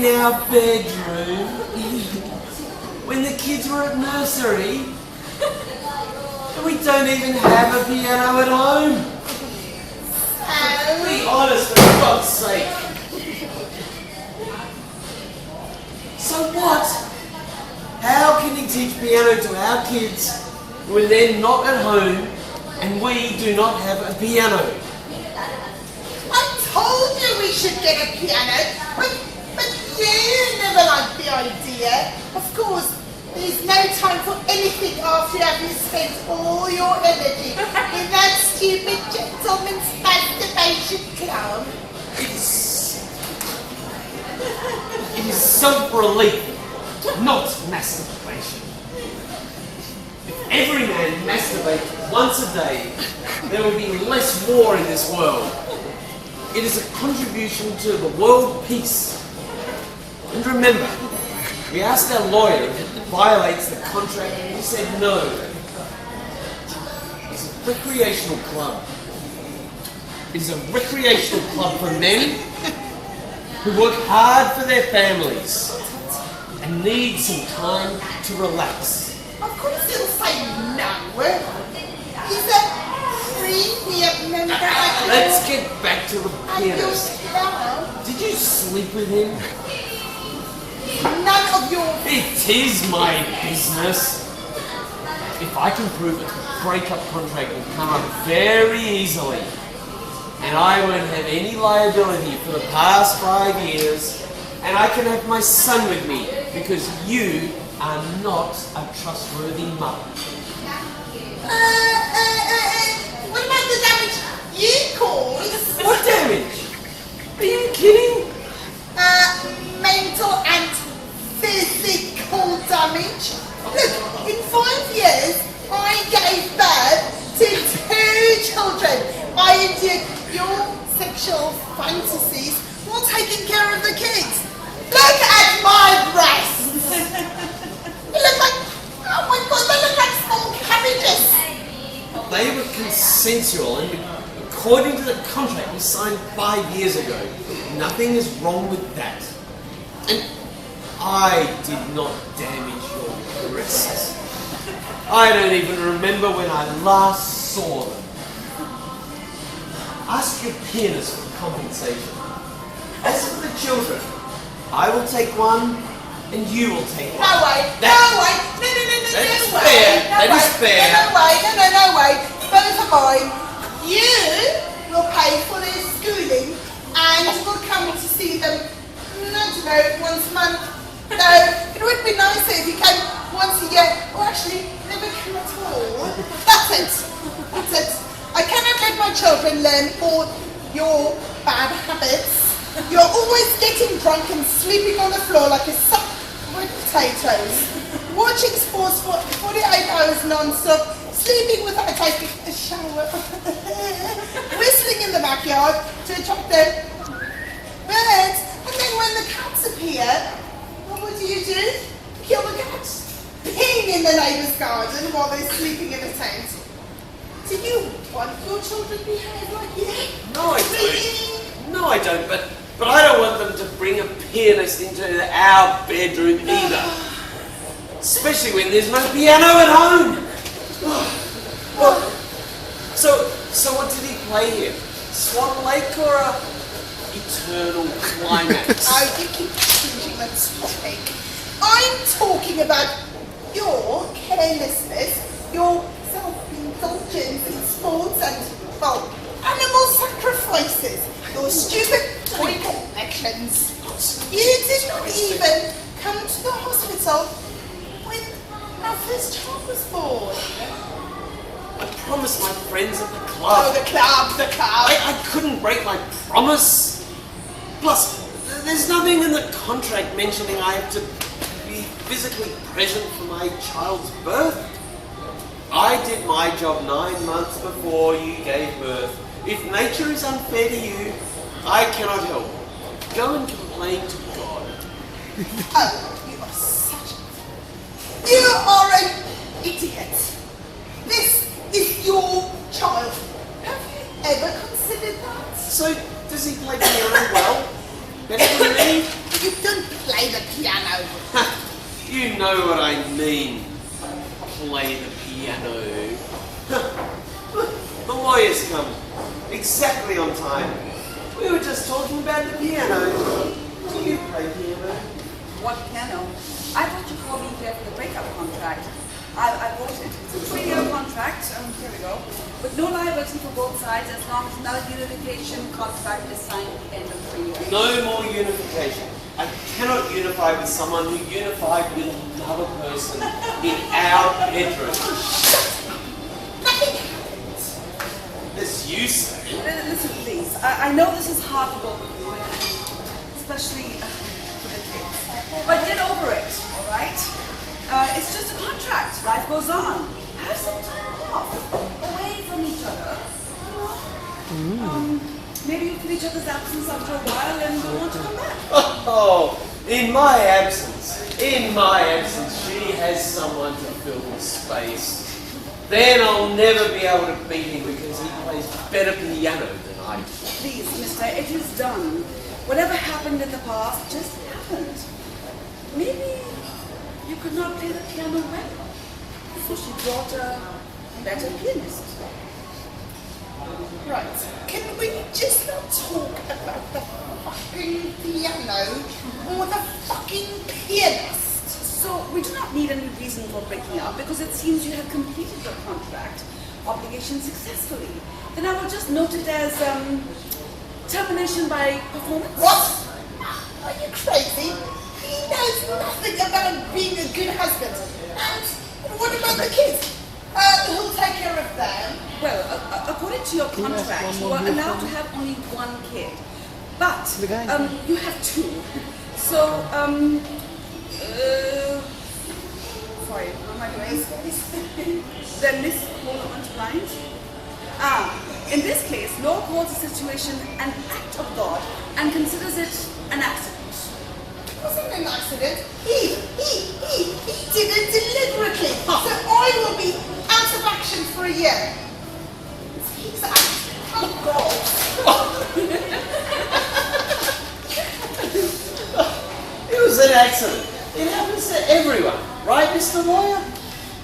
in our bedroom when the kids were at nursery, and we don't even have a piano at home. Be honest, for God's sake. So what? How can you teach piano to our kids when they're not at home and we do not have a piano? I told you we should get a piano, but you never liked the idea. Of course, there's no time for anything after having spent all your energy in that stupid gentleman's masturbation club. It is self-relief, not masturbation. If every man masturbated once a day, there would be less war in this world. It is a contribution to the world peace. And remember, we asked our lawyer if it violates the contract and he said no. It's a recreational club. It is a recreational club for men who work hard for their families and need some time to relax. Of course he'll say no. He's a premium member. Let's get back to the pianist. Did you sleep with him? None of your... It is my business. If I can prove it, the breakup contract will come up very easily. And I won't have any liability for the past 5 years. And I can have my son with me because you are not a trustworthy mother. What about the damage you caused? What damage? Are you kidding? Mental and physical damage. Look, in 5 years, I gave birth to 2 children. I endured your sexual fantasies while taking care of the kids. Look at my breasts. They look like, oh my God, they look like small cabbages. They were consensual and according to the contract we signed 5 years ago. Nothing is wrong with that. And I did not damage your breasts. I don't even remember when I last saw them. Ask your pianist for compensation. As for the children, I will take one and you will take one. No way, no way, no That's way. fair, No that way. is fair. No way. Both are mine. You will pay for their schooling and will come to see them, I don't know, once a month. No, it would be nicer if you came once a year, or actually never come at all. That's it. I cannot let my children learn all your bad habits. You're always getting drunk and sleeping on the floor like a sack with potatoes. Watching sports for 48 hours non-stop, sleeping without taking a shower. Whistling in the backyard to attract the birds. And then when the cats appear, what do? Kill the cats. Peeing in the neighbour's garden while they're sleeping in a tent. Do you want your children to behave like you? No, I don't. No, I don't, but I don't want them to bring a pianist into our bedroom either. Especially when there's no piano at home. Well, so what did he play here? Swan Lake or a Eternal Climax? Oh, you keep changing that topic. I'm talking about your carelessness, your self-indulgence in sports and, well, animal sacrifices, your stupid toy collections. You did not even come to the hospital when our first child was born. I promised my friends at the Oh, club. the club. I couldn't break my promise. Plus, there's nothing in the contract mentioning I have to be physically present for my child's birth. I did my job 9 months before you gave birth. If nature is unfair to you, I cannot help. Go and complain to God. Oh, you are an idiot. This is your child. Have you ever considered that? So, does he play piano well? Better than me? You don't play the piano. You know what I mean. Play the piano. The lawyer's come. Exactly on time. We were just talking about the piano. Do you play piano? What piano? I thought you called me here for the breakup contract. I bought it. It's a 3-year contract. Here we go. With no liability for both sides as long as another unification contract is signed at the end of 3 years. No more unification. I cannot unify with someone who unified with another person in our bedroom. Nothing happened. As you say. Listen, please. I know this is hard to go through, especially for the kids. But get over it, all right? It's just a contract. Life goes on. Have some time off, away from each other. Maybe you feel each other's absence after a while and you want to come back. Oh, in my absence, she has someone to fill the space. Then I'll never be able to beat him because he plays better piano than I do. Please, mister, it is done. Whatever happened in the past just happened. Maybe you could not play the piano well. So she brought a better pianist. Right. Can we just not talk about the fucking piano or the fucking pianist? So we do not need any reason for breaking up because it seems you have completed your contract obligation successfully. Then I will just note it as termination by performance. What? Are you crazy? He knows nothing about being a good husband. And what about the kids? Who'll take care of them? Well, according to your contract, you are allowed to have only one kid. But you have 2. So, sorry, what am I doing? Then this whole blind. In this case, law calls the situation an act of God and considers it an accident. It wasn't an accident. He did it deliberately. So I will be out of action for a year. It's his act. Oh God. It was an accident. It happens to everyone, right, Mr. Lawyer?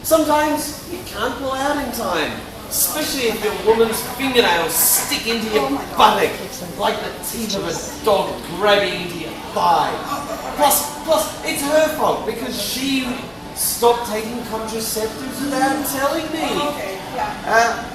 Sometimes you can't pull out in time, especially if your woman's fingernails stick into your buttock like the teeth of a dog grabbing into your thigh. Plus, it's her fault because she stopped taking contraceptives without telling me. Okay, yeah.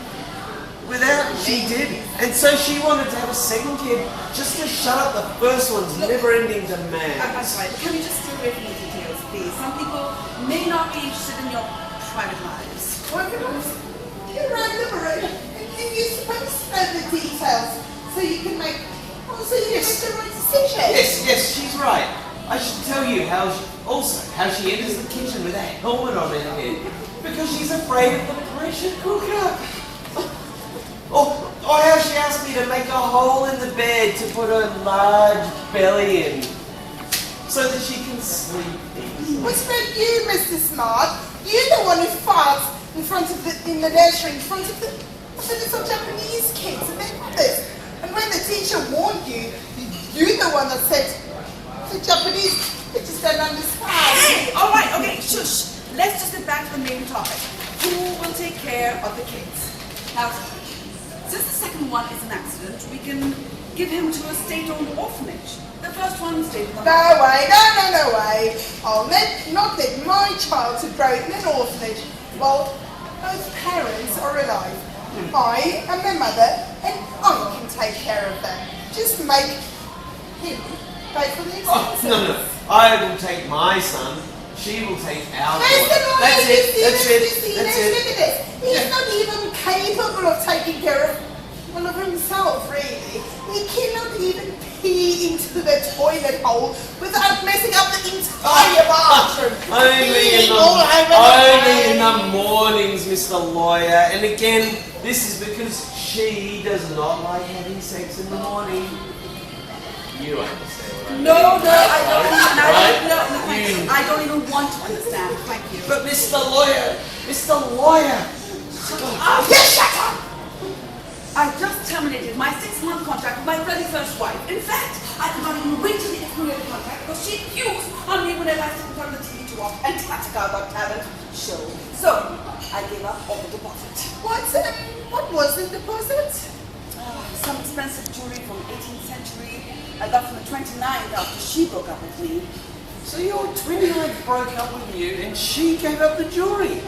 She did. And so she wanted to have a second kid just to shut up the first one's never-ending demands. I'm sorry, can we just stay away from the details, please? Some people may not be interested in your private lives. You're right, Liberator. And you're supposed to know the details so you can make the right decision. Yes, she's right. I should tell you how she enters the kitchen with a helmet on her head because she's afraid of the pressure cooker. Or how she asked me to make a hole in the bed to put her large belly in so that she can sleep easily. What's about you, Mr. Smart? You're the one who farts in the nursery in front of the little Japanese kids and their mothers. And when the teacher warned you, you're the one that said, the Japanese, they just don't understand. Hey, all right, okay, shush. Let's just get back to the main topic. Who will take care of the kids? Now, since the second one is an accident, we can give him to a state-owned orphanage. The first one stayed with No way. I'll not let my child to grow in an orphanage while both parents are alive. I am their mother and I can take care of them. Just make him pay for the expenses. No. I will take my son. She will take our That's daughter. That's it. Look at this. He's not even capable of taking care of himself, really. He cannot even pee into the toilet hole without messing up the entire bathroom. Only in the mornings, Mr. Lawyer. And again, this is because she does not like having sex in the morning. You understand what I mean? No, I don't even want to understand. Thank you. But Mr. Lawyer. Oh, yes, shut up! I just terminated my 6-month contract with my very first wife. In fact, I could not even wait till the expiry of the contract because she accused on me whenever I sit in front of the TV to watch Antarctica Got Talent show. So, I gave up all the deposit. What was the deposit? Some expensive jewelry from 18th century. I got from the 29th after she broke up with me. So your 29th broke up with you and she gave up the jewelry.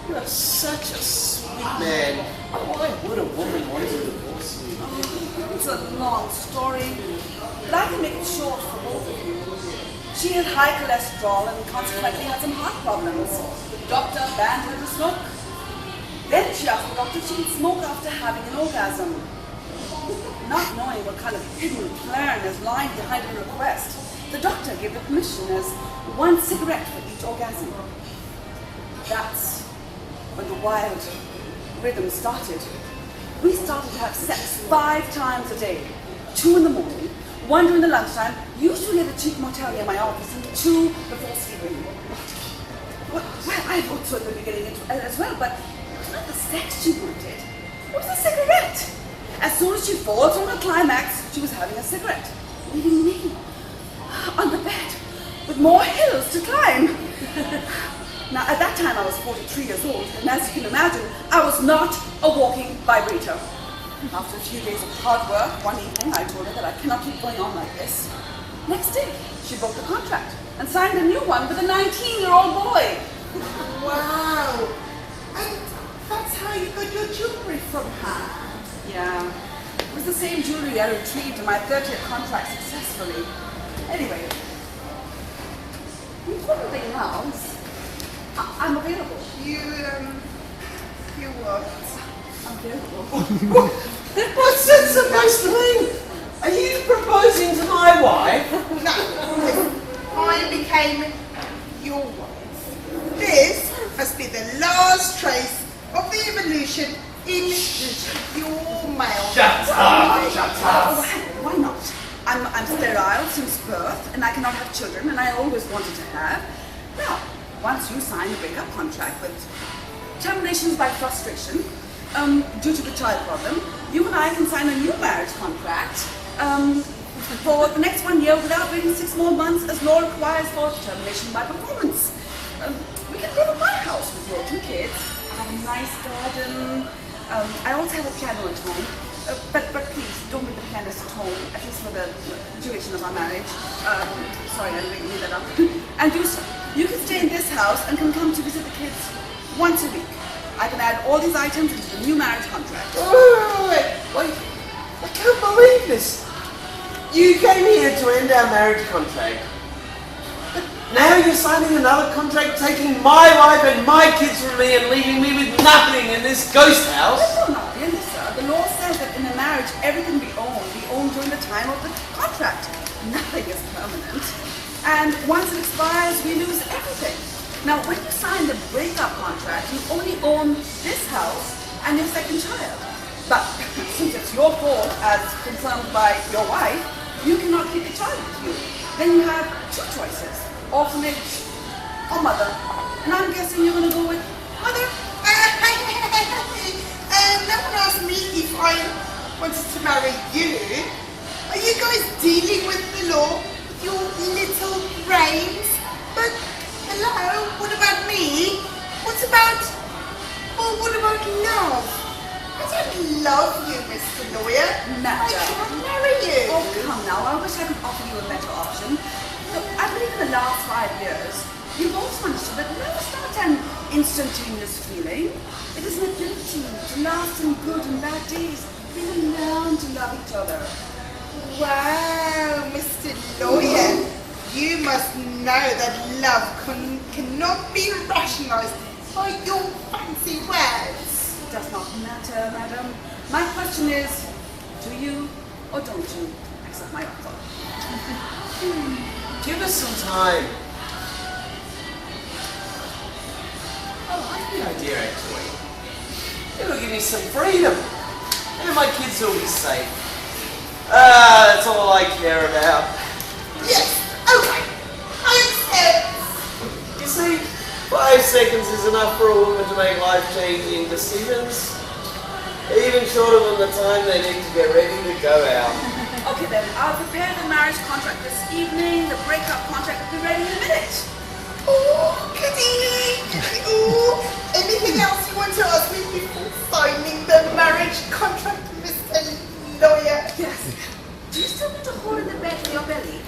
You are such a sweet man. Why would a woman want to divorce you? It's a long story, but I can make it short for both of you. She had high cholesterol and consequently had some heart problems. The doctor banned her to smoke. Then she asked the doctor if she could smoke after having an orgasm. Not knowing what kind of hidden plan is lying behind her request, the doctor gave the permission as 1 cigarette for each orgasm. That's when the wild rhythm started. We started to have sex 5 times a day. 2 in the morning, 1 during the lunchtime, usually at a cheap motel near my office, and 2 before sleeping. Well, I thought so at the beginning as well, but it was not the sex she wanted. It was a cigarette. As soon as she falls from her climax, she was having a cigarette, leaving me on the bed with more hills to climb. Now, at that time, I was 43 years old, and as you can imagine, I was not a walking vibrator. After a few days of hard work, one evening, I told her that I cannot keep going on like this. Next day, she broke the contract and signed a new one with a 19-year-old boy. Wow. And that's how you got your jewelry from her? Yeah, it was the same jewelry I retrieved in my 30th contract successfully. Anyway, the important thing now is I'm available. You what? I'm available. What's that supposed to mean? Are you proposing to my wife? No, I became your wife. This must be the last trace of the evolution in your male. Shut up! Shut up! Why not? I'm sterile since birth, and I cannot have children, and I always wanted to have. Now, once you sign a breakup contract with terminations by frustration, due to the child problem, you and I can sign a new marriage contract for the next 1 year without waiting 6 more months as law requires for termination by performance. We can live in my house with your 2 kids. I have a nice garden. I also have a piano at home. But please, don't leave the pianist at home, at least for the duration of our marriage. Sorry, I didn't leave that up. And you can stay in this house and can come to visit the kids once a week. I can add all these items into the new marriage contract. Wait, I can't believe this. You came here to end our marriage contract. But now you're signing another contract, taking my wife and my kids from me and leaving me with nothing in this ghost house. No, not really, sir. The law says that in a marriage, everything be owned during the time of the contract. Nothing is permanent. And once it expires, we lose everything. Now, when you sign the breakup contract, you only own this house and your second child. But since it's your fault, as confirmed by your wife, you cannot keep the child with you. Then you have 2 choices, orphanage or mother. And I'm guessing you're going to go with mother. No one asked me if I wanted to marry you. Are you guys dealing with the law with your little brains? But hello, what about me? What about love? I don't love you, Mr. Lawyer. I can't marry you. Oh, come now. I wish I could offer you a better option. Look, I believe in the last 5 years, you both understood that love is not an instantaneous feeling. It is an ability to last in good and bad days. We will learn to love each other. Wow, Mr. Lawyer, you must know that love cannot be rationalized by your fancy words. It does not matter, madam. My question is, do you or don't you accept my offer? Give us some time. I like the idea, actually. It'll give me some freedom. And my kids will be safe. That's all I care about. Yes, okay, I accept. You see, 5 seconds is enough for a woman to make life-changing decisions. Even shorter than the time they need to get ready to go out. Okay then, I'll prepare the marriage contract this evening. The breakup contract will be ready in a minute. Oh, goody! Oh, anything else you want to ask me before signing the marriage contract, Mr. Lawyer? Yes. Do you still want a hole in the bed for your belly?